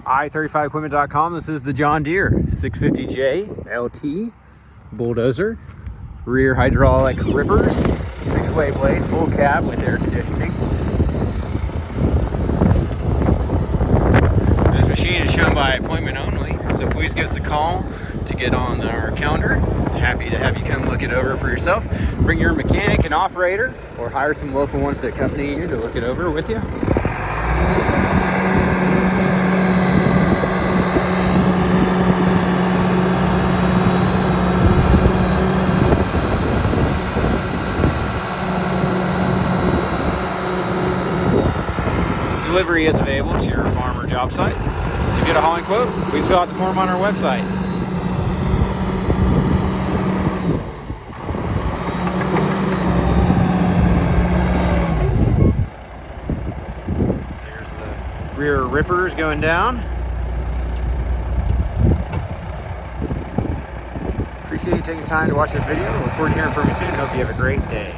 i35equipment.com. This is the John Deere 650J LT Bulldozer, rear hydraulic rippers, 6-way blade, full cab with air conditioning. This machine is shown by appointment only, so please give us a call to get on our calendar. Happy to have you come look it over for yourself. Bring your mechanic and operator, or hire some local ones to accompany you to look it over with you. Delivery is available to your farm or job site. To get a hauling quote, please fill out the form on our website. There's the rear rippers going down. Appreciate you taking time to watch this video. Look forward to hearing from you soon. Hope you have a great day.